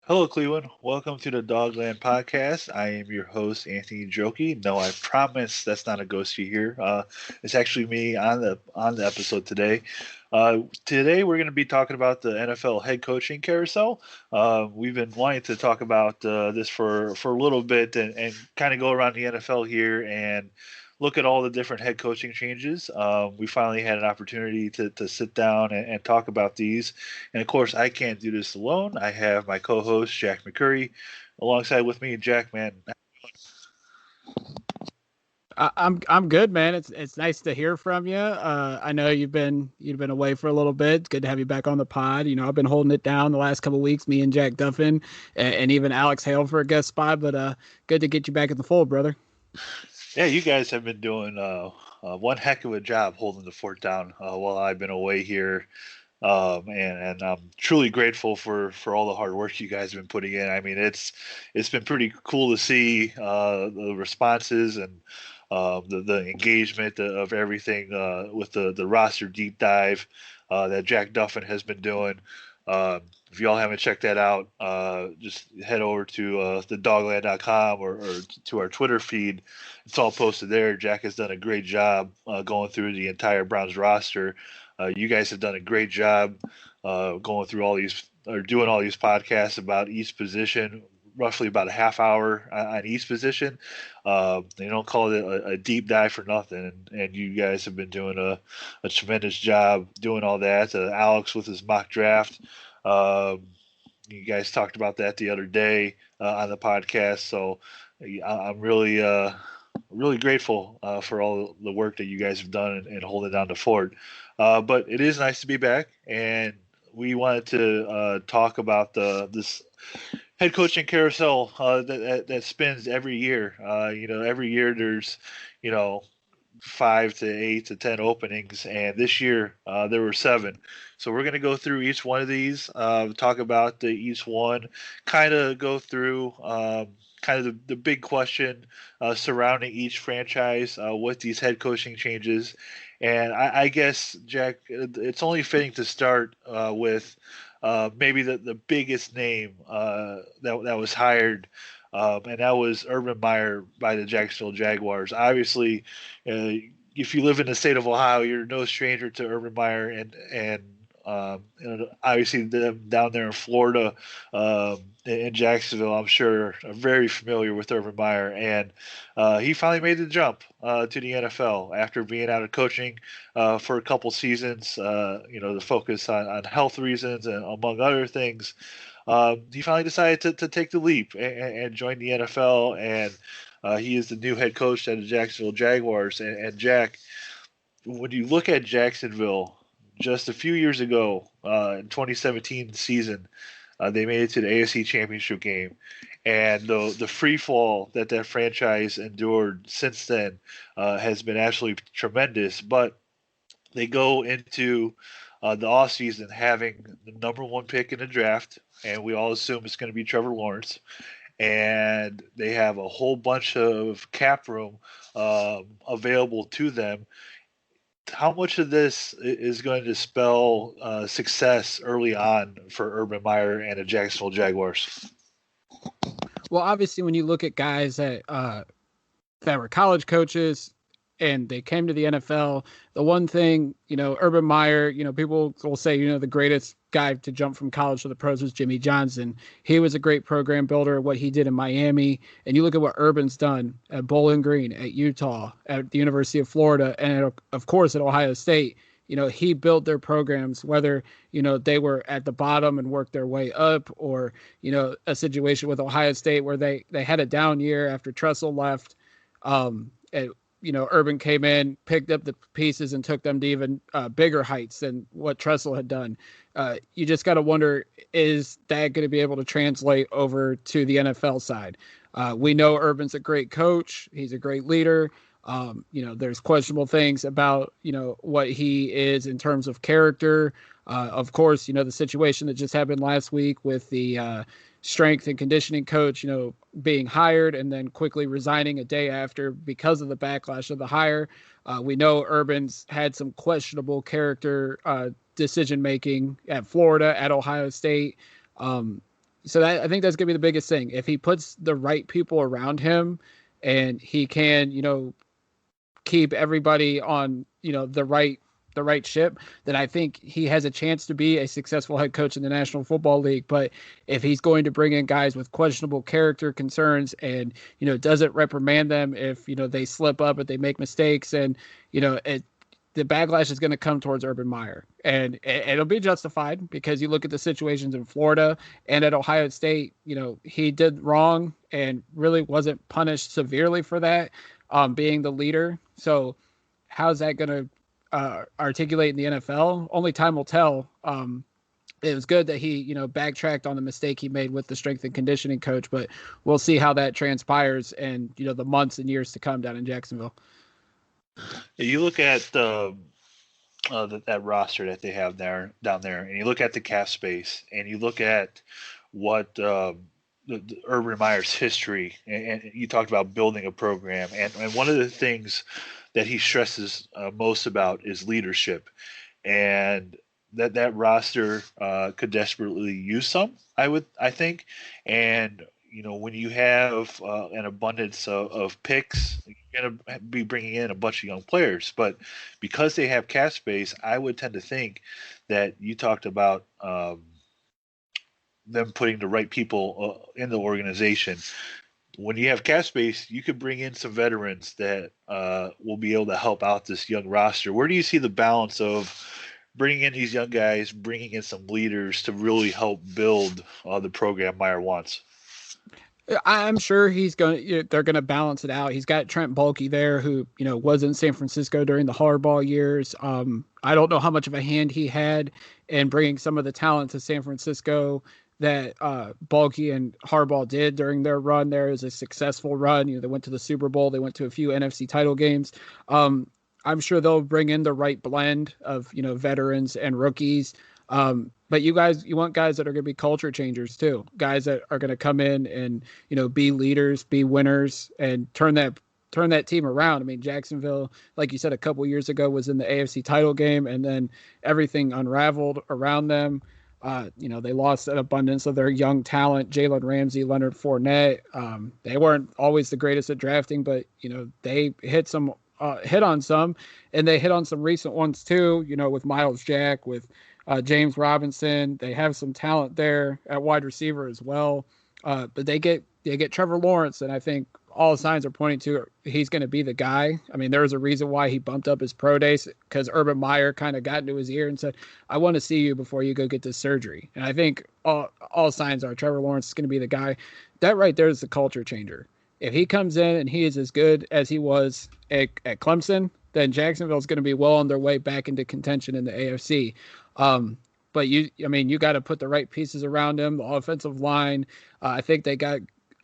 Hello, Cleveland. Welcome to the Dogland Podcast. I am your host, Anthony Joki. No, I promise that's not a ghost you hear. It's actually me on the episode today. Today we're going to be talking about the NFL head coaching carousel. We've been wanting to talk about this for a little bit and kind of go around the NFL here and look at all the different head coaching changes. We finally had an opportunity to sit down and talk about these. And of course, I can't do this alone. I have my co-host Jack McCurry alongside with me. Jack, man, I'm good, man. It's nice to hear from you. I know you've been away for a little bit. It's good to have you back on the pod. I've been holding it down the last couple of weeks. Me and Jack Duffin, and even Alex Hale for a guest spot. But good to get you back in the fold, brother. yeah, you guys have been doing one heck of a job holding the fort down while I've been away here. And I'm truly grateful for all the hard work you guys have been putting in. I mean, it's been pretty cool to see the responses and the engagement of everything with the roster deep dive that Jack Duffin has been doing. If y'all haven't checked that out, just head over to thedogland.com or to our Twitter feed. It's all posted there. Jack has done a great job going through the entire Browns roster. You guys have done a great job going through all these or doing all these podcasts about each position, roughly about a half hour on each position. They don't call it a deep dive for nothing, and you guys have been doing a tremendous job doing all that. Alex with his mock draft. You guys talked about that the other day on the podcast, so I'm really grateful for all the work that you guys have done and holding down the fort. But it is nice to be back, and we wanted to talk about this head coaching carousel that spins every year. Every year there's, you know, 5 to 8 to 10 openings, and this year there were seven. So we're going to go through each one of these, talk about each one, kind of go through kind of the big question surrounding each franchise with these head coaching changes. And I guess, Jack, it's only fitting to start with maybe the biggest name that was hired, and that was Urban Meyer by the Jacksonville Jaguars. Obviously, if you live in the state of Ohio, you're no stranger to Urban Meyer, and obviously them down there in Florida, in Jacksonville, I'm sure are very familiar with Urban Meyer, and he finally made the jump to the NFL after being out of coaching for a couple seasons. The focus on health reasons and among other things. He finally decided to take the leap and join the NFL, and he is the new head coach at the Jacksonville Jaguars. And Jack, when you look at Jacksonville just a few years ago in 2017 season, they made it to the AFC Championship game, and the free fall that franchise endured since then has been absolutely tremendous. But they go into the offseason having the number one pick in the draft, and we all assume it's going to be Trevor Lawrence. And they have a whole bunch of cap room available to them. How much of this is going to spell success early on for Urban Meyer and the Jacksonville Jaguars? Well, obviously, when you look at guys that were college coaches and they came to the NFL, the one thing, Urban Meyer, people will say, the greatest guy to jump from college to the pros was Jimmy Johnson. He was a great program builder, what he did in Miami. And you look at what Urban's done at Bowling Green, at Utah, at the University of Florida, and of course at Ohio State. He built their programs, whether, they were at the bottom and worked their way up, or, a situation with Ohio State where they had a down year after Tressel left. Urban came in, picked up the pieces, and took them to even bigger heights than what Tressel had done. You just got to wonder, is that going to be able to translate over to the NFL side? We know Urban's a great coach. He's a great leader. There's questionable things about, what he is in terms of character. Of course, the situation that just happened last week with the strength and conditioning coach, being hired and then quickly resigning a day after because of the backlash of the hire. We know Urban's had some questionable character decision-making at Florida, at Ohio State. So I think that's going to be the biggest thing. If he puts the right people around him and he can, keep everybody on, the right ship, then I think he has a chance to be a successful head coach in the National Football League. But if he's going to bring in guys with questionable character concerns and, doesn't reprimand them if, they slip up, if they make mistakes, and, the backlash is going to come towards Urban Meyer. And it'll be justified because you look at the situations in Florida and at Ohio State, he did wrong and really wasn't punished severely for that, being the leader. So how's that going to articulate in the NFL? Only time will tell. It was good that he, backtracked on the mistake he made with the strength and conditioning coach, but we'll see how that transpires and, the months and years to come down in Jacksonville. You look at that roster that they have down there, and you look at the cap space, and you look at what the Urban Meyer's history, and you talked about building a program, and one of the things that he stresses most about is leadership, and that roster could desperately use some, I think, and when you have an abundance of picks, you're going to be bringing in a bunch of young players. But because they have cap space, I would tend to think that you talked about them putting the right people in the organization. When you have cap space, you could bring in some veterans that will be able to help out this young roster. Where do you see the balance of bringing in these young guys, bringing in some leaders to really help build the program Meyer wants? I'm sure they're going to balance it out. He's got Trent Baalke there who, was in San Francisco during the Harbaugh years. I don't know how much of a hand he had in bringing some of the talent to San Francisco that Baalke and Harbaugh did during their run there. It was a successful run. They went to the Super Bowl. They went to a few NFC title games. I'm sure they'll bring in the right blend of, veterans and rookies. But you want guys that are going to be culture changers too, guys that are going to come in and, be leaders, be winners, and turn that team around. I mean, Jacksonville, like you said, a couple years ago was in the AFC title game, and then everything unraveled around them. They lost an abundance of their young talent, Jalen Ramsey, Leonard Fournette. They weren't always the greatest at drafting, but, they hit on some, and they hit on some recent ones too, with Miles Jack, with James Robinson. They have some talent there at wide receiver as well. But they get Trevor Lawrence, and I think all signs are pointing to he's going to be the guy. I mean, there was a reason why he bumped up his pro days, because Urban Meyer kind of got into his ear and said, I want to see you before you go get this surgery. And I think all signs are Trevor Lawrence is going to be the guy. That right there is the culture changer. If he comes in and he is as good as he was at Clemson, then Jacksonville is going to be well on their way back into contention in the AFC. But you got to put the right pieces around him. The offensive line, I think they got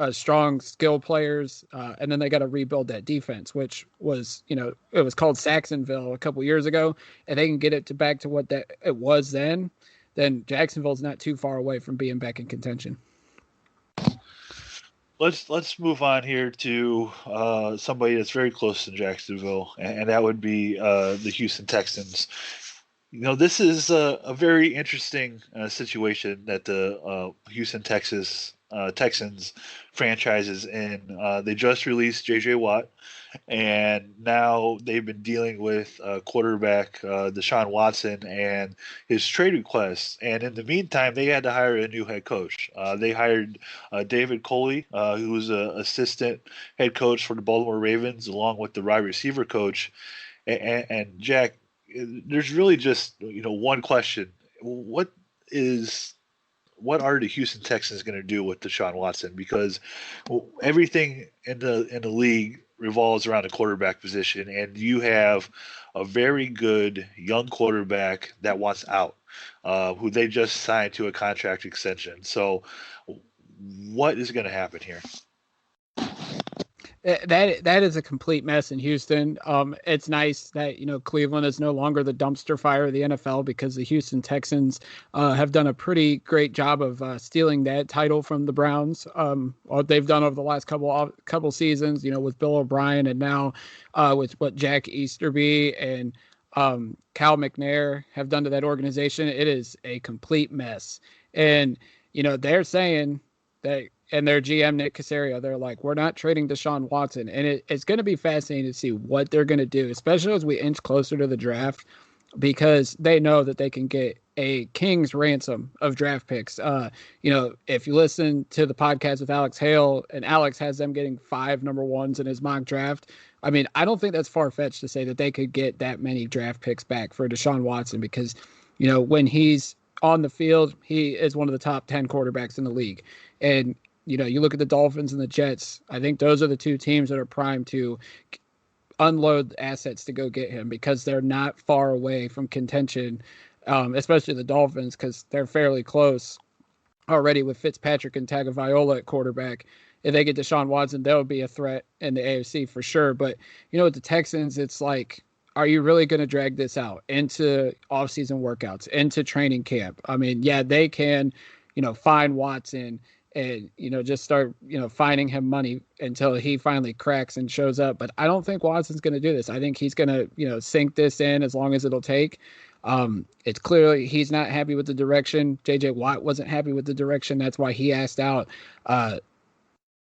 strong skill players, and then they got to rebuild that defense, which was, it was called Saxonville a couple years ago, and they can get it back to what it was then Jacksonville's not too far away from being back in contention. Let's move on here to somebody that's very close to Jacksonville, and that would be the Houston Texans. This is a very interesting situation that the Houston Texans franchise is in. They just released J.J. Watt, and now they've been dealing with quarterback Deshaun Watson and his trade requests. And in the meantime, they had to hire a new head coach. They hired David Coley, who was an assistant head coach for the Baltimore Ravens, along with the wide receiver coach. And Jack, there's really just one question: what are the Houston Texans going to do with Deshaun Watson? Because everything in the league revolves around the quarterback position, and you have a very good young quarterback that wants out, who they just signed to a contract extension. So, what is going to happen here? That is a complete mess in Houston. It's nice that Cleveland is no longer the dumpster fire of the NFL, because the Houston Texans have done a pretty great job of stealing that title from the Browns. What they've done over the last couple seasons, with Bill O'Brien, and now with what Jack Easterby and Cal McNair have done to that organization, it is a complete mess. And they're saying that, and their GM, Nick Caserio, they're like, we're not trading Deshaun Watson. And it's going to be fascinating to see what they're going to do, especially as we inch closer to the draft, because they know that they can get a king's ransom of draft picks. If you listen to the podcast with Alex Hale, and Alex has them getting 5 number ones in his mock draft, I mean, I don't think that's far-fetched to say that they could get that many draft picks back for Deshaun Watson because, when he's on the field, he is one of the top 10 quarterbacks in the league. And, you look at the Dolphins and the Jets, I think those are the two teams that are primed to unload assets to go get him because they're not far away from contention, especially the Dolphins because they're fairly close already with Fitzpatrick and Tagovailoa at quarterback. If they get Deshaun Watson, they'll be a threat in the AFC for sure. But, with the Texans, it's like, are you really going to drag this out into offseason workouts, into training camp? I mean, yeah, they can, find Watson and, just start, finding him money until he finally cracks and shows up. But I don't think Watson's going to do this. I think he's going to, sink this in as long as it'll take. It's clearly he's not happy with the direction. JJ Watt wasn't happy with the direction. That's why he asked out.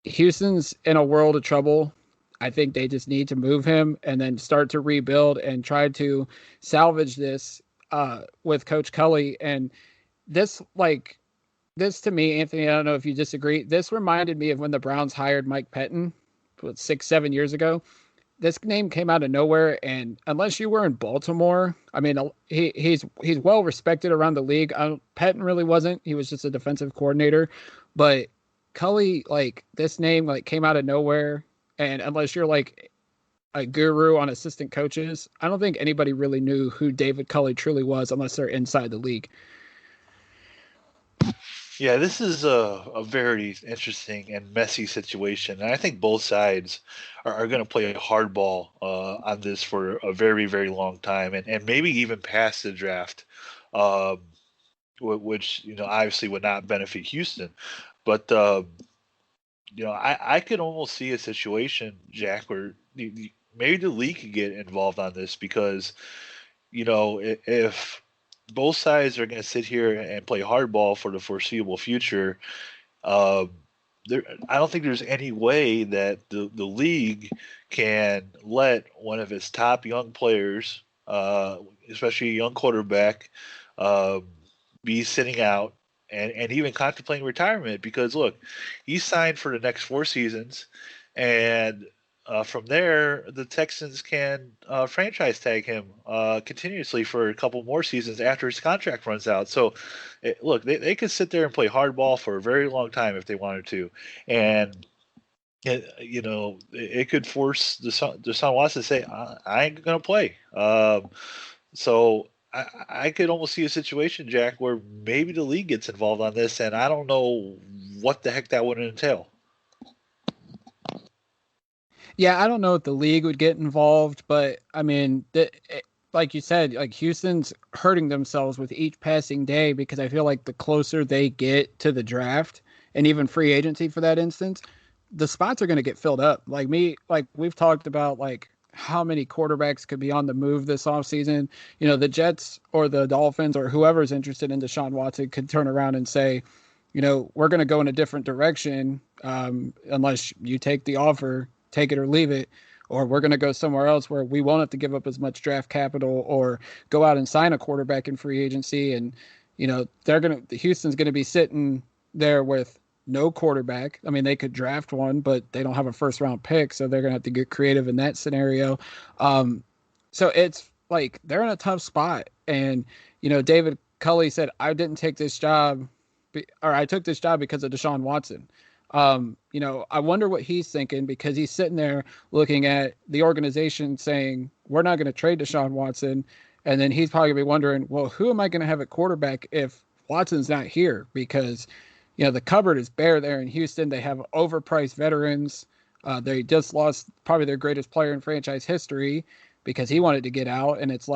Houston's in a world of trouble. I think they just need to move him and then start to rebuild and try to salvage this with Coach Culley. And this to me, Anthony, I don't know if you disagree. This reminded me of when the Browns hired Mike Pettin 6-7 years ago. This name came out of nowhere, and unless you were in Baltimore, I mean, he's well respected around the league. Pettin really wasn't. He was just a defensive coordinator, but Culley, this name came out of nowhere, and unless you're a guru on assistant coaches, I don't think anybody really knew who David Culley truly was unless they're inside the league. Yeah, this is a very interesting and messy situation. And I think both sides are going to play hardball on this for a very, very long time and maybe even past the draft, which, obviously would not benefit Houston. But, I could almost see a situation, Jack, where maybe the league could get involved on this because, if both sides are going to sit here and play hardball for the foreseeable future, I don't think there's any way that the league can let one of its top young players, especially a young quarterback, be sitting out and even contemplating retirement because, look, he's signed for the next 4 seasons, and from there, the Texans can franchise tag him continuously for a couple more seasons after his contract runs out. So, look, they could sit there and play hardball for a very long time if they wanted to. And, it could force Deshaun Watson to say, I ain't going to play. So I could almost see a situation, Jack, where maybe the league gets involved on this, and I don't know what the heck that would entail. Yeah, I don't know if the league would get involved, but I mean, like you said, Houston's hurting themselves with each passing day because I feel like the closer they get to the draft and even free agency for that instance, the spots are going to get filled up. We've talked about how many quarterbacks could be on the move this offseason. The Jets or the Dolphins or whoever's interested in Deshaun Watson could turn around and say, we're going to go in a different direction unless you take the offer. Take it or leave it, or we're going to go somewhere else where we won't have to give up as much draft capital or go out and sign a quarterback in free agency. And, Houston's going to be sitting there with no quarterback. I mean, they could draft one, but they don't have a 1st-round pick, so they're going to have to get creative in that scenario. So it's they're in a tough spot. And, David Culley said, I didn't take this job, or I took this job because of Deshaun Watson. I wonder what he's thinking because he's sitting there looking at the organization saying, we're not going to trade Deshaun Watson. And then he's probably going to be wondering, well, who am I going to have at quarterback if Watson's not here? Because, the cupboard is bare there in Houston. They have overpriced veterans. They just lost probably their greatest player in franchise history because he wanted to get out. And it's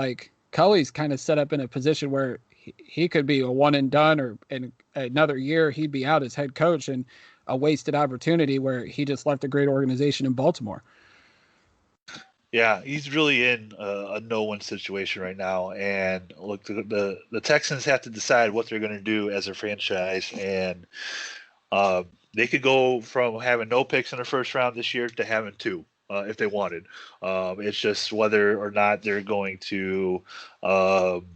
Culley's kind of set up in a position where he could be a one and done, or in another year he'd be out as head coach, and a wasted opportunity where he just left a great organization in Baltimore. Yeah, he's really in a no-win situation right now. And look, the Texans have to decide what they're going to do as a franchise, and uh, they could go from having no picks in the first round this year to having two. If they wanted, it's just whether or not they're going to um,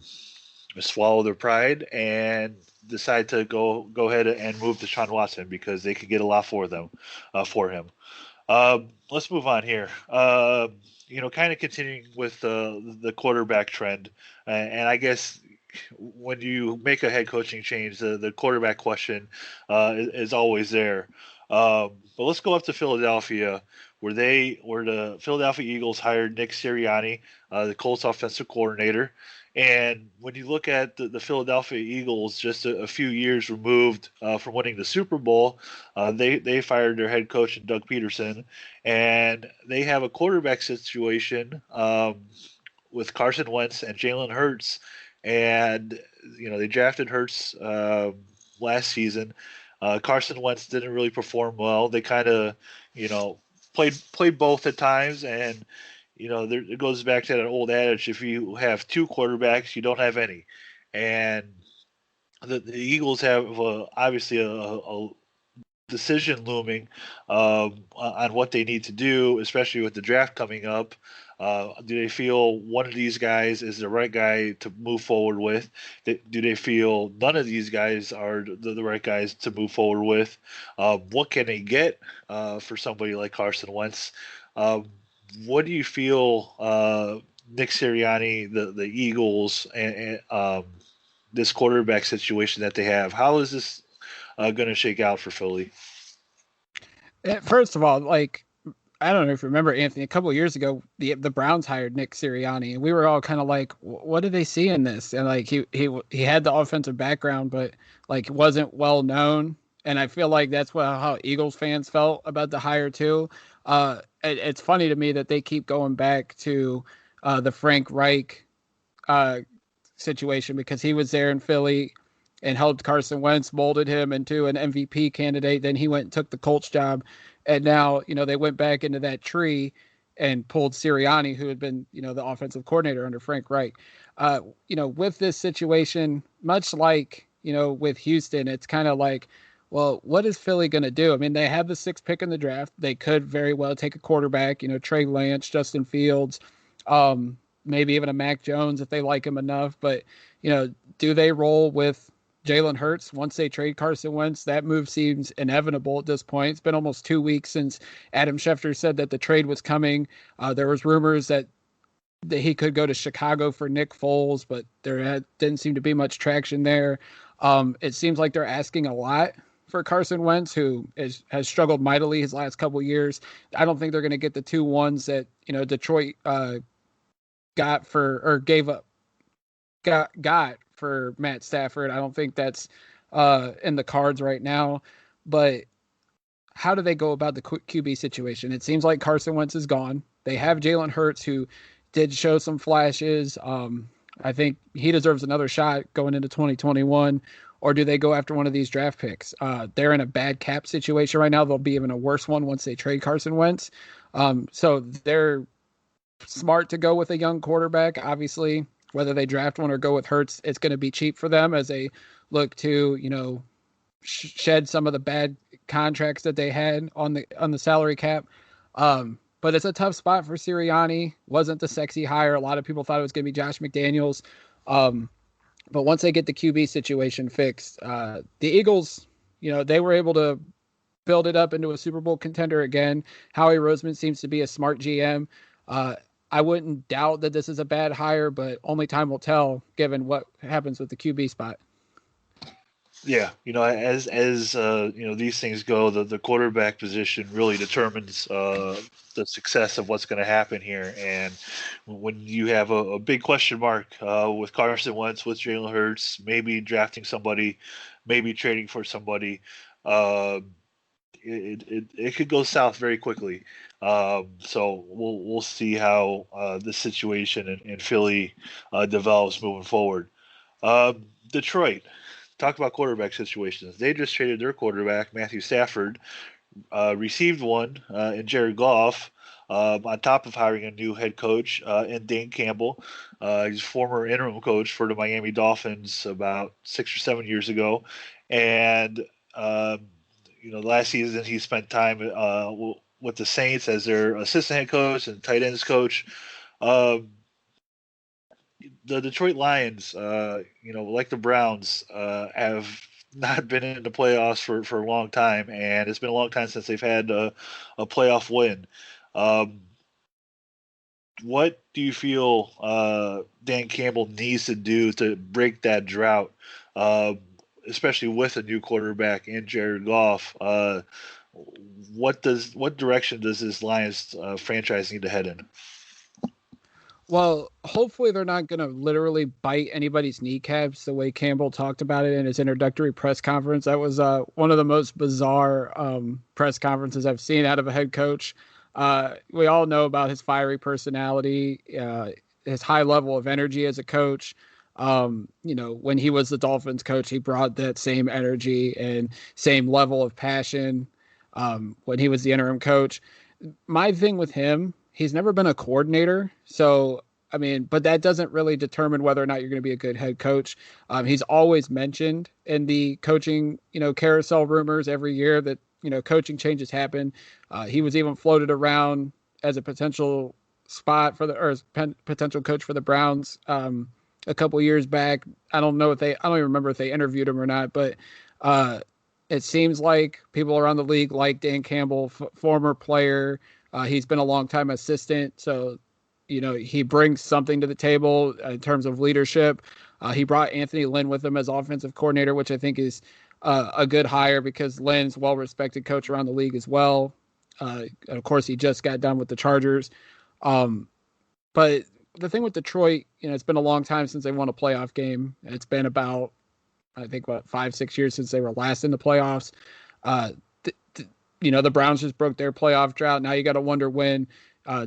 swallow their pride and decide to go ahead and move Deshaun Watson because they could get a lot for them for him. Let's move on here. Kind of continuing with the quarterback trend, and I guess when you make a head coaching change, the quarterback question is always there. But let's go up to Philadelphia, where the Philadelphia Eagles hired Nick Sirianni, the Colts offensive coordinator. And when you look at the Philadelphia Eagles, just a few years removed from winning the Super Bowl, they fired their head coach Doug Peterson, and they have a quarterback situation with Carson Wentz and Jalen Hurts, and they drafted Hurts last season. Carson Wentz didn't really perform well. They kind of you know played both at times, and it goes back to that old adage: if you have two quarterbacks, you don't have any, and the Eagles have obviously a decision looming on what they need to do, especially with the draft coming up. Do they feel one of these guys is the right guy to move forward with? Do they feel none of these guys are the right guys to move forward with? What can they get for somebody like Carson Wentz? Um, what do you feel, Nick Sirianni, the Eagles, and this quarterback situation that they have? How is this going to shake out for Philly? First of all, like I don't know if you remember, Anthony, a couple of years ago, the Browns hired Nick Sirianni, and we were all kind of like, "What do they see in this?" And like he had the offensive background, but like wasn't well known. And I feel like that's how Eagles fans felt about the hire too. It's funny to me that they keep going back to the Frank Reich uh, situation because he was there in Philly and helped Carson Wentz, molded him into an MVP candidate. Then he went and took the Colts job, and now they went back into that tree and pulled Sirianni, who had been the offensive coordinator under Frank Reich. With this situation, much like with Houston, it's kind of like, well, what is Philly going to do? I mean, they have the sixth pick in the draft. They could very well take a quarterback, Trey Lance, Justin Fields, maybe even a Mac Jones if they like him enough. But, do they roll with Jalen Hurts once they trade Carson Wentz? That move seems inevitable at this point. It's been almost 2 weeks since Adam Schefter said that the trade was coming. There was rumors that he could go to Chicago for Nick Foles, but didn't seem to be much traction there. It seems like they're asking a lot for Carson Wentz, who has struggled mightily his last couple of years. I don't think they're going to get the 2-1s that Detroit got for or gave up got for Matt Stafford. I don't think that's in the cards right now. But how do they go about the QB situation? It seems like Carson Wentz is gone. They have Jalen Hurts, who did show some flashes. I think he deserves another shot going into 2021. Or do they go after one of these draft picks? They're in a bad cap situation right now. They'll be even a worse one once they trade Carson Wentz. So they're smart to go with a young quarterback. Obviously, whether they draft one or go with Hurts, it's going to be cheap for them as they look to, shed some of the bad contracts that they had on the salary cap. But it's a tough spot for Sirianni. Wasn't the sexy hire. A lot of people thought it was going to be Josh McDaniels. But once they get the QB situation fixed, the Eagles, they were able to build it up into a Super Bowl contender again. Howie Roseman seems to be a smart GM. I wouldn't doubt that this is a bad hire, but only time will tell given what happens with the QB spot. Yeah, as these things go, the quarterback position really determines the success of what's going to happen here. And when you have a big question mark with Carson Wentz, with Jalen Hurts, maybe drafting somebody, maybe trading for somebody, uh, it could go south very quickly. So we'll see how the situation in Philly develops moving forward. Detroit, talk about quarterback situations. They just traded their quarterback, Matthew Stafford, received one in Jared Goff. on top of hiring a new head coach in Dan Campbell. He's former interim coach for the Miami Dolphins about 6 or 7 years ago, and last season he spent time with the Saints as their assistant head coach and tight ends coach. Um, the Detroit Lions, like the Browns, have not been in the playoffs for a long time, and it's been a long time since they've had a playoff win. Um, what do you feel Dan Campbell needs to do to break that drought, uh, especially with a new quarterback in Jared Goff? What direction does this Lions franchise need to head in? Well, hopefully they're not going to literally bite anybody's kneecaps the way Campbell talked about it in his introductory press conference. That was one of the most bizarre press conferences I've seen out of a head coach. We all know about his fiery personality, his high level of energy as a coach. When he was the Dolphins coach, he brought that same energy and same level of passion when he was the interim coach. My thing with him, he's never been a coordinator. So, I mean, but that doesn't really determine whether or not you're going to be a good head coach. He's always mentioned in the coaching, carousel rumors every year that, coaching changes happen. He was even floated around as a potential spot for potential coach for the Browns a couple years back. I don't even remember if they interviewed him or not, but it seems like people around the league like Dan Campbell, former player. He's been a long time assistant, so he brings something to the table in terms of leadership. He brought Anthony Lynn with him as offensive coordinator, which I think is a good hire because Lynn's well-respected coach around the league as well. Of course, he just got done with the Chargers. But the thing with Detroit, it's been a long time since they won a playoff game. It's been about, I think, 5-6 years since they were last in the playoffs. The Browns just broke their playoff drought. Now you got to wonder when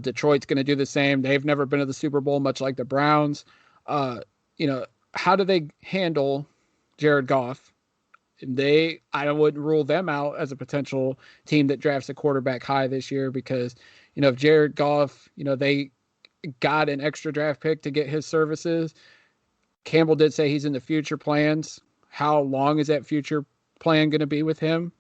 Detroit's going to do the same. They've never been to the Super Bowl, much like the Browns. How do they handle Jared Goff? I wouldn't rule them out as a potential team that drafts a quarterback high this year because, if Jared Goff, they got an extra draft pick to get his services. Campbell did say he's in the future plans. How long is that future plan going to be with him?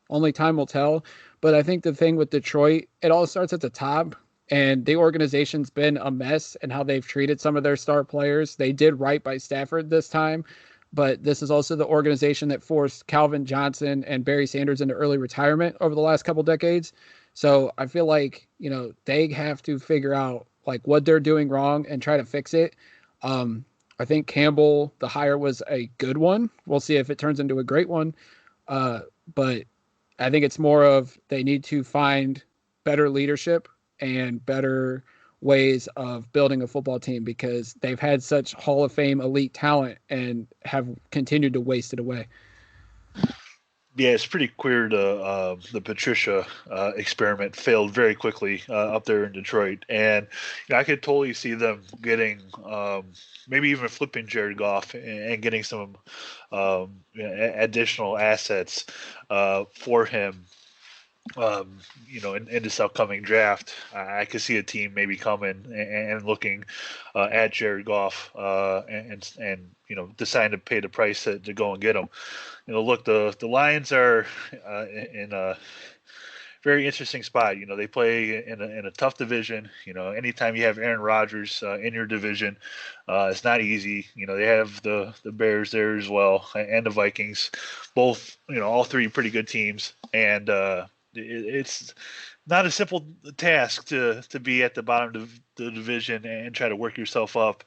Only time will tell. But I think the thing with Detroit, it all starts at the top. And the organization's been a mess and how they've treated some of their star players. They did right by Stafford this time, but this is also the organization that forced Calvin Johnson and Barry Sanders into early retirement over the last couple decades. So I feel like, they have to figure out like what they're doing wrong and try to fix it. I think Campbell, the hire was a good one. We'll see if it turns into a great one. But I think it's more of they need to find better leadership and better ways of building a football team because they've had such Hall of Fame elite talent and have continued to waste it away. Yeah, it's pretty clear the Patricia experiment failed very quickly up there in Detroit, and I could totally see them getting maybe even flipping Jared Goff and getting some additional assets for him. In this upcoming draft, I could see a team maybe coming and looking at Jared Goff and deciding to pay the price to go and get him. Look, the Lions are in a very interesting spot. They play in a tough division. Anytime you have Aaron Rodgers in your division, it's not easy. They have the Bears there as well and the Vikings, both all three pretty good teams, and it's not a simple task to be at the bottom of the division and try to work yourself up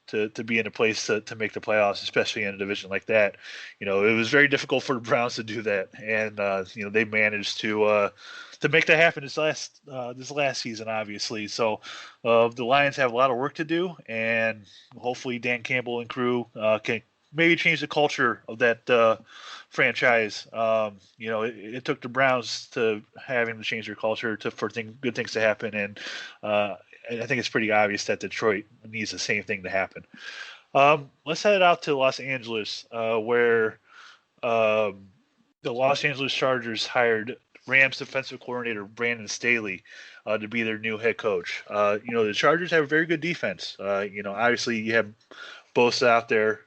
to be in a place to make the playoffs, especially in a division like that. It was very difficult for the Browns to do that, and they managed to make that happen this last season, obviously. So the Lions have a lot of work to do, and hopefully Dan Campbell and crew can maybe change the culture of that franchise. It took the Browns to having to change their culture for good things to happen, and I think it's pretty obvious that Detroit needs the same thing to happen. Let's head out to Los Angeles, where the Los Angeles Chargers hired Rams defensive coordinator Brandon Staley to be their new head coach. The Chargers have a very good defense. Obviously you have Bosa out there,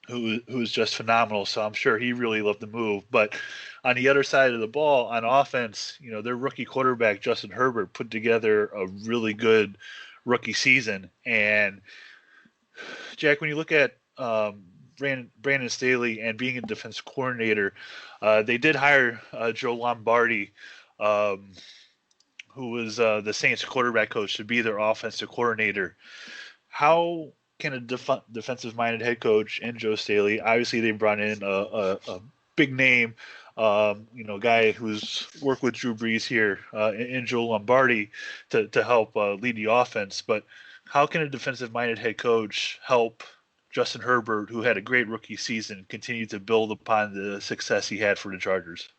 who's just phenomenal. So I'm sure he really loved the move. But on the other side of the ball, on offense, their rookie quarterback Justin Herbert put together a really good rookie season. And Jack, when you look at Brandon Staley and being a defense coordinator, they did hire Joe Lombardi, who was the Saints quarterback coach, to be their offensive coordinator. How can a defensive-minded head coach and Joe Staley, obviously they brought in a big name, guy who's worked with Drew Brees here in Joe Lombardi to help lead the offense, but how can a defensive-minded head coach help Justin Herbert, who had a great rookie season, continue to build upon the success he had for the Chargers?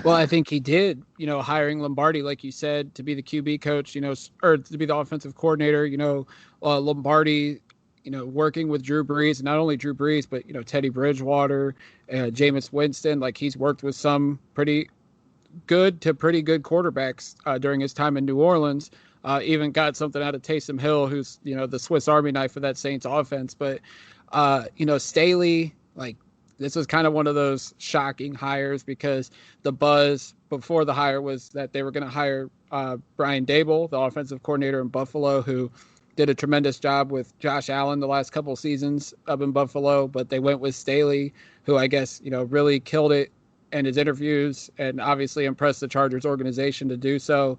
Well, I think he did, hiring Lombardi, like you said, to be the QB coach, or to be the offensive coordinator, Lombardi, working with Drew Brees, and not only Drew Brees, but, Teddy Bridgewater, Jameis Winston. Like, he's worked with some pretty good quarterbacks during his time in New Orleans. Even got something out of Taysom Hill, who's, the Swiss Army knife for that Saints offense. But, Staley, like, this was kind of one of those shocking hires because the buzz before the hire was that they were going to hire Brian Daboll, the offensive coordinator in Buffalo, who did a tremendous job with Josh Allen the last couple of seasons up in Buffalo. But they went with Staley, who I guess, really killed it in his interviews and obviously impressed the Chargers organization to do so.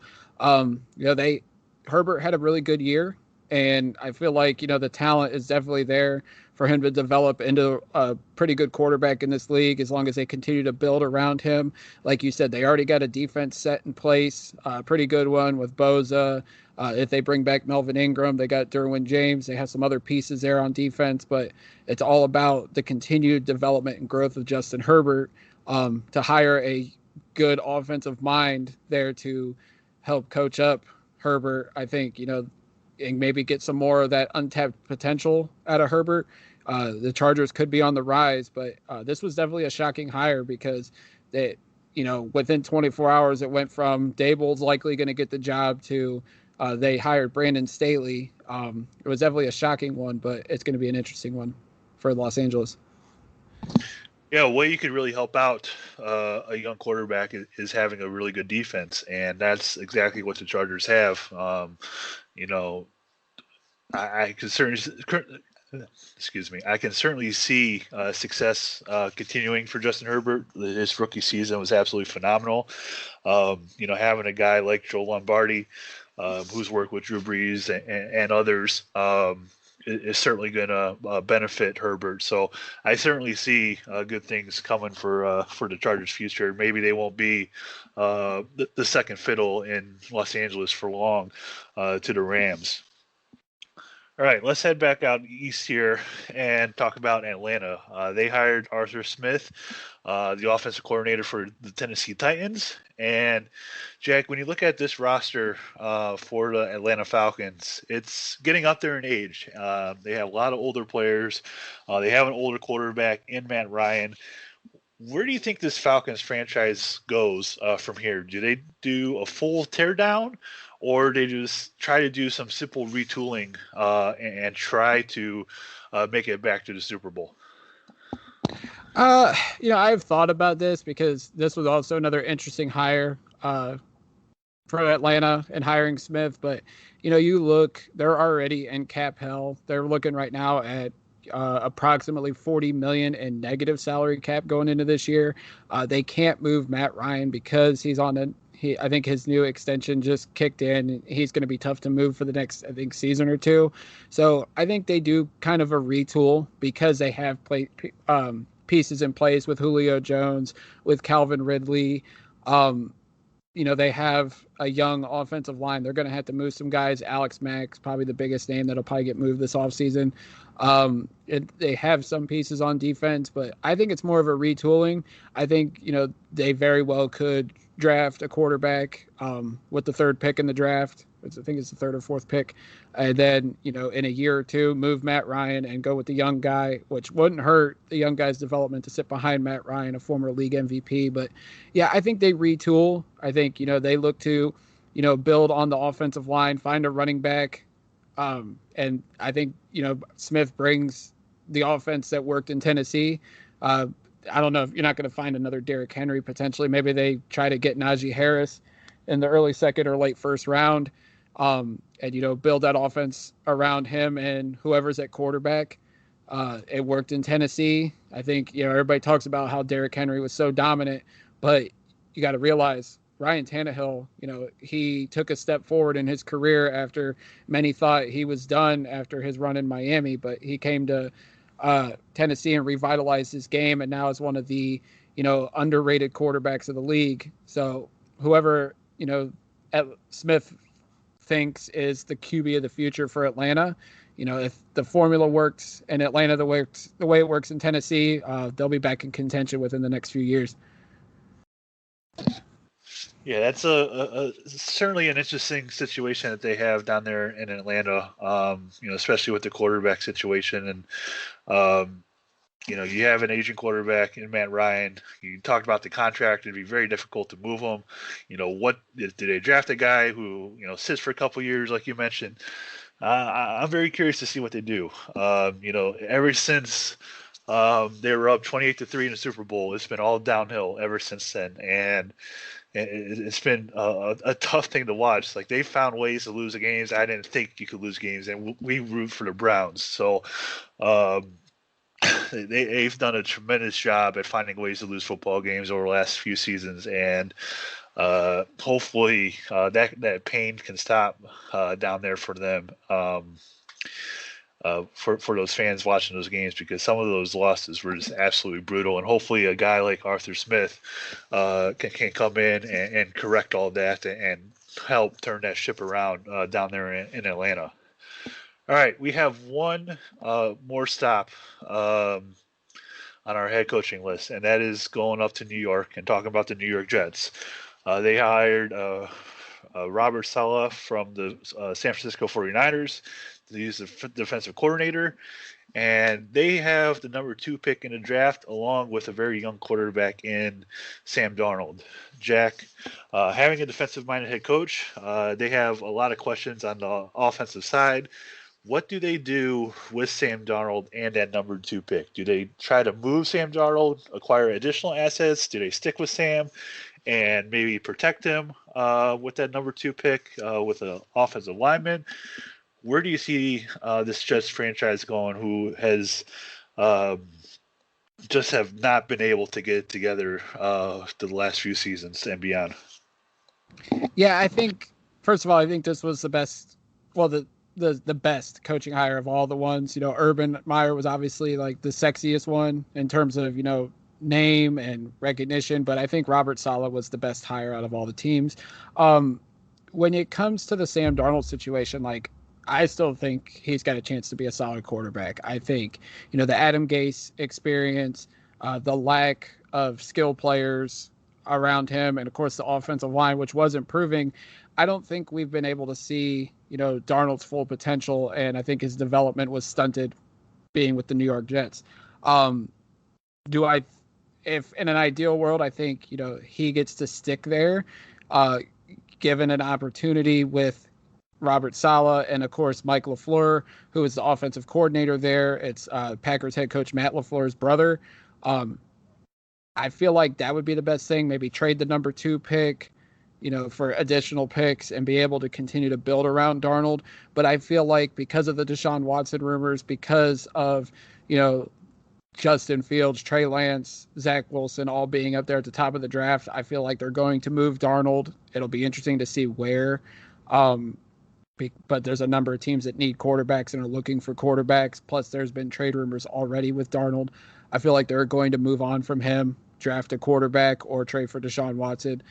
Herbert had a really good year, and I feel like, the talent is definitely there for him to develop into a pretty good quarterback in this league as long as they continue to build around him. Like you said, they already got a defense set in place, a pretty good one with Bosa. If they bring back Melvin Ingram, they got Derwin James. They have some other pieces there on defense, but it's all about the continued development and growth of Justin Herbert. To hire a good offensive mind there to help coach up Herbert, I think, and maybe get some more of that untapped potential out of Herbert. The Chargers could be on the rise, but this was definitely a shocking hire because within 24 hours, it went from Daboll's likely going to get the job to they hired Brandon Staley. It was definitely a shocking one, but it's going to be an interesting one for Los Angeles. Yeah, a way you could really help out a young quarterback is having a really good defense, and that's exactly what the Chargers have. I can certainly see success continuing for Justin Herbert. His rookie season was absolutely phenomenal. Having a guy like Joe Lombardi, who's worked with Drew Brees and others, is certainly going to benefit Herbert. So I certainly see good things coming for the Chargers' future. Maybe they won't be the second fiddle in Los Angeles for long to the Rams. All right, let's head back out east here and talk about Atlanta. They hired Arthur Smith, the offensive coordinator for the Tennessee Titans. And, Jack, when you look at this roster for the Atlanta Falcons, it's getting up there in age. They have a lot of older players. They have an older quarterback in Matt Ryan. Where do you think this Falcons franchise goes from here? Do they do a full teardown? Or they just try to do some simple retooling and try to make it back to the Super Bowl? I've thought about this because this was also another interesting hire for Atlanta and hiring Smith. But, you look, they're already in cap hell. They're looking right now at approximately $40 million in negative salary cap going into this year. They can't move Matt Ryan because he's on I think his new extension just kicked in. He's going to be tough to move for the next, season or two. So I think they do kind of a retool because they have pieces in place with Julio Jones, with Calvin Ridley. They have a young offensive line. They're going to have to move some guys. Alex Mack's probably the biggest name that'll probably get moved this offseason. They have some pieces on defense, but I think it's more of a retooling. I think, they very well could, draft a quarterback with the third pick in the draft. I think it's the third or fourth pick. And then, in a year or two, move Matt Ryan and go with the young guy, which wouldn't hurt the young guy's development to sit behind Matt Ryan, a former league MVP. But yeah, I think they retool. I think, they look to, build on the offensive line, find a running back. And I think, Smith brings the offense that worked in Tennessee. I don't know if you're not going to find another Derrick Henry potentially. Maybe they try to get Najee Harris in the early second or late first round. And, build that offense around him and whoever's at quarterback. It worked in Tennessee. I think, everybody talks about how Derrick Henry was so dominant, but you got to realize Ryan Tannehill, he took a step forward in his career after many thought he was done after his run in Miami, but he came to Tennessee and revitalized his game, and now is one of the, underrated quarterbacks of the league. So whoever, Smith thinks is the QB of the future for Atlanta, if the formula works in Atlanta the way it works in Tennessee, they'll be back in contention within the next few years. Yeah, that's a certainly an interesting situation that they have down there in Atlanta. Especially with the quarterback situation, and you have an aging quarterback in Matt Ryan. You talked about the contract; it'd be very difficult to move him. What did they draft a guy who sits for a couple years, like you mentioned? I'm very curious to see what they do. Ever since they were up 28-3 in the Super Bowl, it's been all downhill ever since then, and it's been a tough thing to watch. Like, they found ways to lose the games I didn't think you could lose games, and we root for the Browns. So they've done a tremendous job at finding ways to lose football games over the last few seasons, and hopefully that pain can stop down there for them. For those fans watching those games, because some of those losses were just absolutely brutal, and hopefully a guy like Arthur Smith can come in and correct all that and help turn that ship around down there in Atlanta. All right, we have one more stop on our head coaching list, and that is going up to New York and talking about the New York Jets. They hired Robert Saleh from the San Francisco 49ers. He's the defensive coordinator, and they have the number 2 pick in the draft, along with a very young quarterback in Sam Darnold. Jack, having a defensive-minded head coach, they have a lot of questions on the offensive side. What do they do with Sam Darnold and that number 2 pick? Do they try to move Sam Darnold, acquire additional assets? Do they stick with Sam and maybe protect him with that number 2 pick with an offensive lineman? Where do you see this Jets franchise going, who has just have not been able to get it together the last few seasons and beyond? Yeah, I think, first of all, I think this was the best, the best coaching hire of all the ones. Urban Meyer was obviously like the sexiest one in terms of, name and recognition, but I think Robert Saleh was the best hire out of all the teams. When it comes to the Sam Darnold situation, like, I still think he's got a chance to be a solid quarterback. I think, the Adam Gase experience, the lack of skill players around him, and of course the offensive line, which was improving, I don't think we've been able to see, Darnold's full potential, and I think his development was stunted being with the New York Jets. If in an ideal world, I think, he gets to stick there, given an opportunity with Robert Saleh and, of course, Mike LaFleur, who is the offensive coordinator there. It's Packers head coach Matt LaFleur's brother. I feel like that would be the best thing. Maybe trade the number 2 pick, for additional picks and be able to continue to build around Darnold. But I feel like because of the Deshaun Watson rumors, because of, Justin Fields, Trey Lance, Zach Wilson all being up there at the top of the draft, I feel like they're going to move Darnold. It'll be interesting to see where. But there's a number of teams that need quarterbacks and are looking for quarterbacks. Plus, there's been trade rumors already with Darnold. I feel like they're going to move on from him, draft a quarterback, or trade for Deshaun Watson,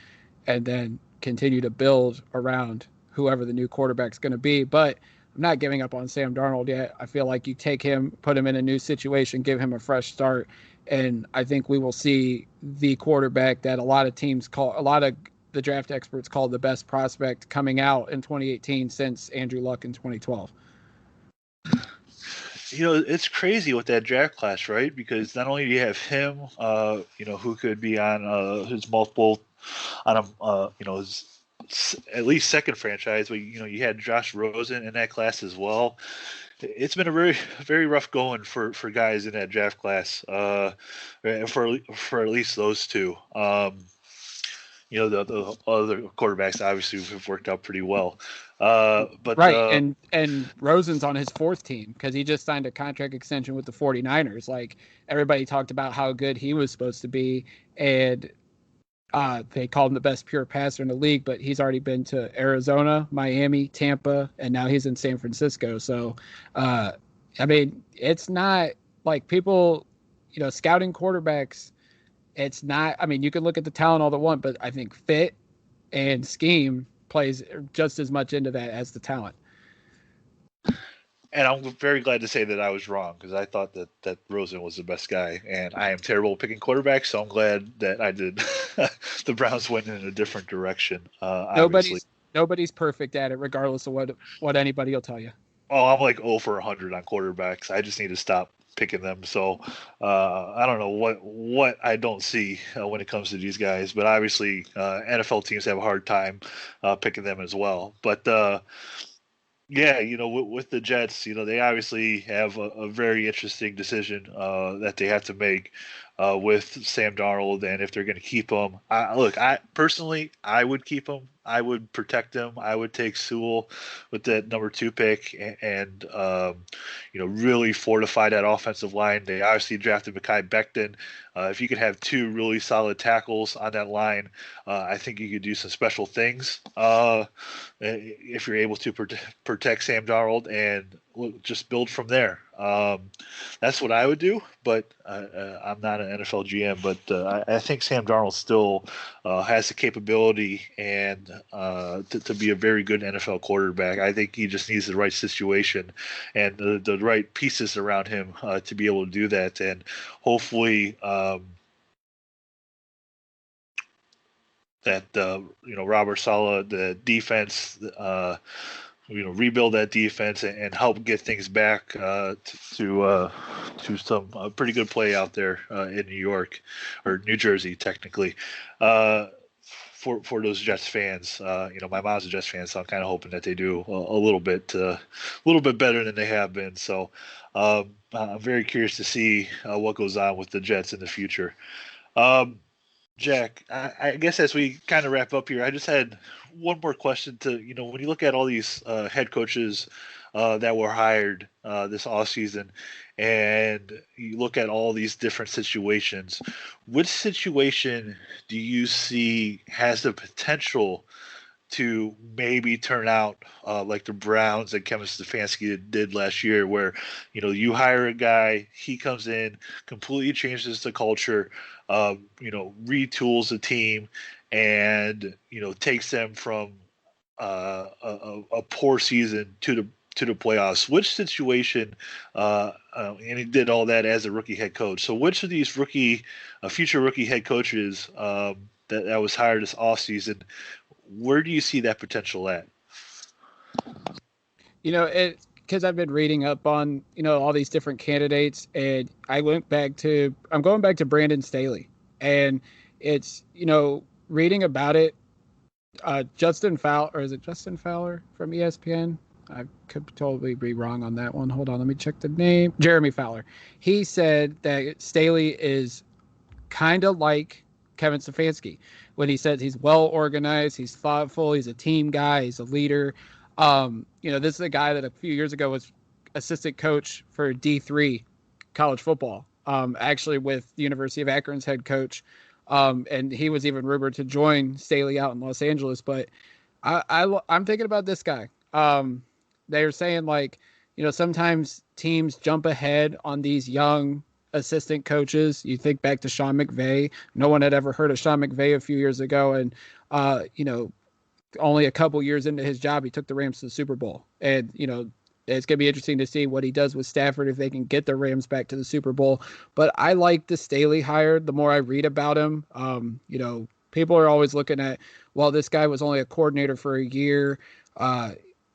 and then continue to build around whoever the new quarterback's going to be. But I'm not giving up on Sam Darnold yet. I feel like you take him, put him in a new situation, give him a fresh start, and I think we will see the quarterback that a lot of the draft experts called the best prospect coming out in 2018 since Andrew Luck in 2012. It's crazy with that draft class, right? Because not only do you have him, who could be on his multiple, on a, his at least second franchise, but you had Josh Rosen in that class as well. It's been a very, very rough going for guys in that draft class, for at least those two. The other quarterbacks obviously have worked out pretty well. But right, and Rosen's on his fourth team because he just signed a contract extension with the 49ers. Like, everybody talked about how good he was supposed to be, and they called him the best pure passer in the league, but he's already been to Arizona, Miami, Tampa, and now he's in San Francisco. So, it's not like people, scouting quarterbacks. It's not, you can look at the talent all they want, but I think fit and scheme plays just as much into that as the talent. And I'm very glad to say that I was wrong, because I thought that Rosen was the best guy, and I am terrible at picking quarterbacks, so I'm glad that I did. The Browns went in a different direction. Nobody's perfect at it, regardless of what anybody will tell you. Oh, I'm like 0 for 100 on quarterbacks. I just need to stop picking them. So I don't know what I don't see when it comes to these guys, but obviously NFL teams have a hard time picking them as well. But yeah, with the Jets, they obviously have a very interesting decision that they have to make with Sam Darnold, and if they're going to keep him. I personally, I would keep him. I would protect him. I would take Sewell with that number 2 pick, and really fortify that offensive line. They obviously drafted Mekhi Becton. If you could have 2 really solid tackles on that line, I think you could do some special things if you're able to protect Sam Darnold, and just build from there. That's what I would do, but I'm not an NFL GM. But I think Sam Darnold still has the capability and to be a very good NFL quarterback. I think he just needs the right situation and the right pieces around him to be able to do that. And hopefully that Robert Saleh, the defense, rebuild that defense and help get things back to some pretty good play out there in New York or New Jersey, technically. For those Jets fans, my mom's a Jets fan, so I'm kind of hoping that they do a little bit better than they have been. So I'm very curious to see what goes on with the Jets in the future. Jack, I guess as we kind of wrap up here, I just had one more question to, when you look at all these head coaches that were hired this offseason, and you look at all these different situations, which situation do you see has the potential to maybe turn out like the Browns and Kevin Stefanski did last year, where you hire a guy, he comes in, completely changes the culture, retools the team, and takes them from a poor season to the playoffs. Which situation, and he did all that as a rookie head coach. So which of these future rookie head coaches that was hired this offseason, where do you see that potential at? Because I've been reading up on, all these different candidates, and I'm going back to Brandon Staley, and it's, reading about it, Justin Fowler, or is it Justin Fowler from ESPN? I could totally be wrong on that one. Hold on, let me check the name. Jeremy Fowler. He said that Staley is kind of like Kevin Stefanski when he says he's well organized, he's thoughtful, he's a team guy, he's a leader. This is a guy that a few years ago was assistant coach for D3 college football, actually with the University of Akron's head coach. And he was even rumored to join Staley out in Los Angeles. But I'm thinking about this guy. They're saying sometimes teams jump ahead on these young assistant coaches. You think back to Sean McVay. No one had ever heard of Sean McVay a few years ago. And, only a couple years into his job, he took the Rams to the Super Bowl. And, it's going to be interesting to see what he does with Stafford if they can get the Rams back to the Super Bowl. But I like the Staley hire. The more I read about him, people are always looking at, well, this guy was only a coordinator for a year. Uh,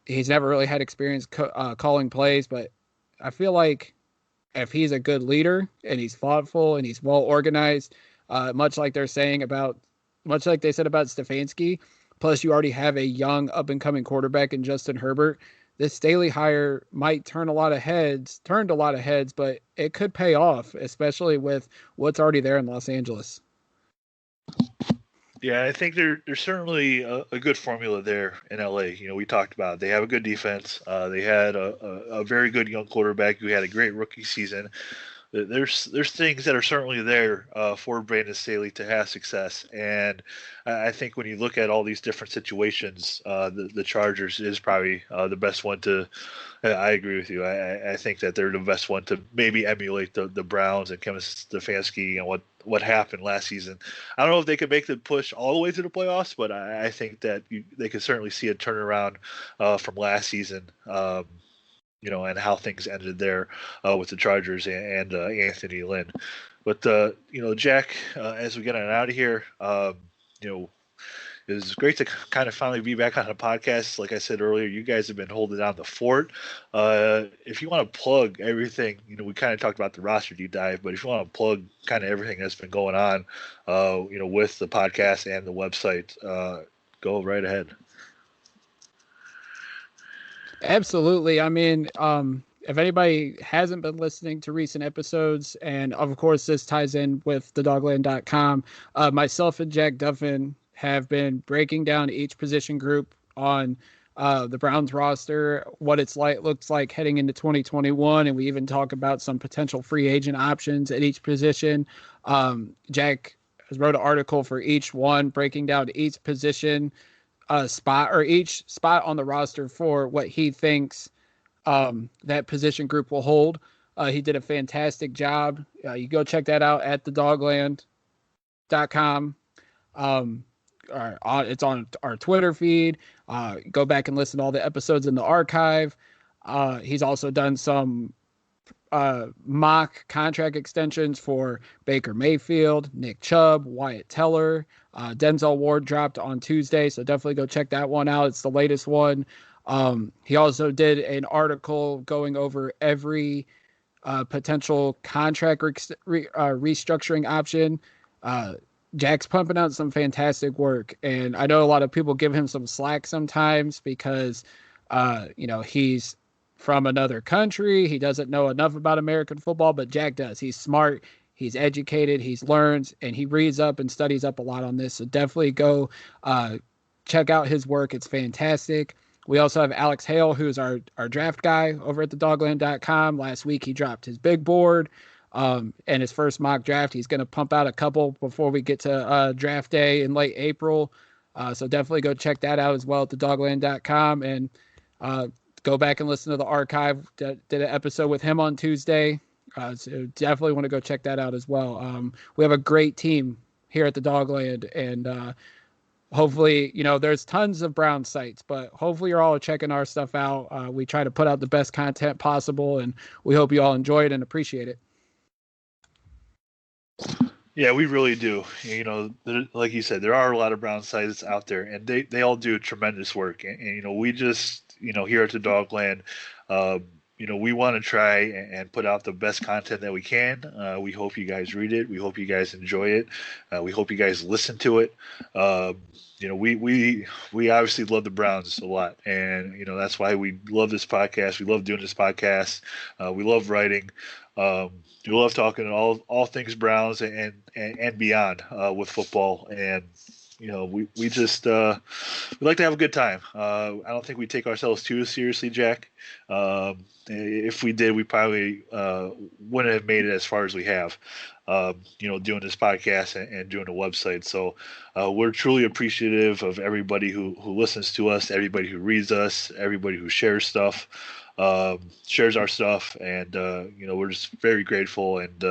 he's never really had experience calling plays, but I feel like if he's a good leader and he's thoughtful and he's well organized, much like much like they said about Stefanski, plus you already have a young up and coming quarterback in Justin Herbert. This Staley hire might turned a lot of heads, but it could pay off, especially with what's already there in Los Angeles. Yeah, I think there's certainly a good formula there in LA. You know, we talked about it. They have a good defense. They had a very good young quarterback who had a great rookie season. There's things that are certainly there for Brandon Staley to have success, and I think when you look at all these different situations, the Chargers is probably the best one to. I agree with you. I think that they're the best one to maybe emulate the Browns and Kevin Stefanski and what happened last season. I don't know if they could make the push all the way to the playoffs, but I think that they could certainly see a turnaround from last season. And how things ended there with the Chargers and Anthony Lynn. But Jack, as we get on out of here, it was great to kind of finally be back on a podcast. Like I said earlier, you guys have been holding down the fort. If you want to plug everything, we kind of talked about the roster deep dive, but if you want to plug kind of everything that's been going on, with the podcast and the website, go right ahead. Absolutely. I mean, if anybody hasn't been listening to recent episodes, and of course this ties in with thedogland.com, myself and Jack Duffin have been breaking down each position group on the Browns roster, what looks like heading into 2021, and we even talk about some potential free agent options at each position. Jack has wrote an article for each one, breaking down each position spot or each spot on the roster for what he thinks that position group will hold. He did a fantastic job. You go check that out at thedogland.com. It's on our Twitter feed. Go back and listen to all the episodes in the archive. He's also done some mock contract extensions for Baker Mayfield, Nick Chubb, Wyatt Teller. Denzel Ward dropped on Tuesday, so definitely go check that one out. It's the latest one. He also did an article going over every potential contract restructuring option. Jack's pumping out some fantastic work, and I know a lot of people give him some slack sometimes because, he's from another country. He doesn't know enough about American football, but Jack does. He's smart. He's educated. He's learned, and he reads up and studies up a lot on this. So definitely go check out his work. It's fantastic. We also have Alex Hale, who's our draft guy over at thedogland.com. Last week, he dropped his big board and his first mock draft. He's going to pump out a couple before we get to draft day in late April. So definitely go check that out as well at thedogland.com. And go back and listen to the archive. Did an episode with him on Tuesday. So definitely want to go check that out as well. We have a great team here at the Dogland, and hopefully, there's tons of Brown sites, but hopefully you're all checking our stuff out. We try to put out the best content possible, and we hope you all enjoy it and appreciate it. Yeah, we really do. Like you said, there are a lot of Brown sites out there, and they all do tremendous work. And we just, here at the Dogland, we want to try and put out the best content that we can. We hope you guys read it. We hope you guys enjoy it. We hope you guys listen to it. We obviously love the Browns a lot, and that's why we love this podcast. We love doing this podcast. We love writing. We love talking all things Browns and beyond with football. And we just we like to have a good time. I don't think we take ourselves too seriously, Jack. If we did, we probably wouldn't have made it as far as we have. Doing this podcast and doing the website. So we're truly appreciative of everybody who listens to us, everybody who reads us, everybody who shares stuff, shares our stuff, and we're just very grateful. And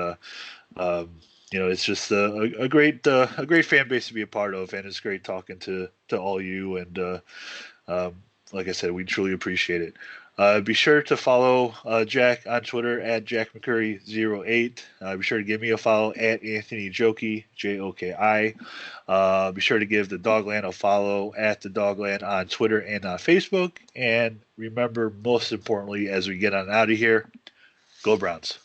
it's just a great fan base to be a part of, and it's great talking to all you. And like I said, we truly appreciate it. Be sure to follow Jack on Twitter at Jack McCurry08. Be sure to give me a follow at Anthony Joki, Joki. Be sure to give the Dogland a follow at the Dogland on Twitter and on Facebook. And remember, most importantly, as we get on out of here, go Browns.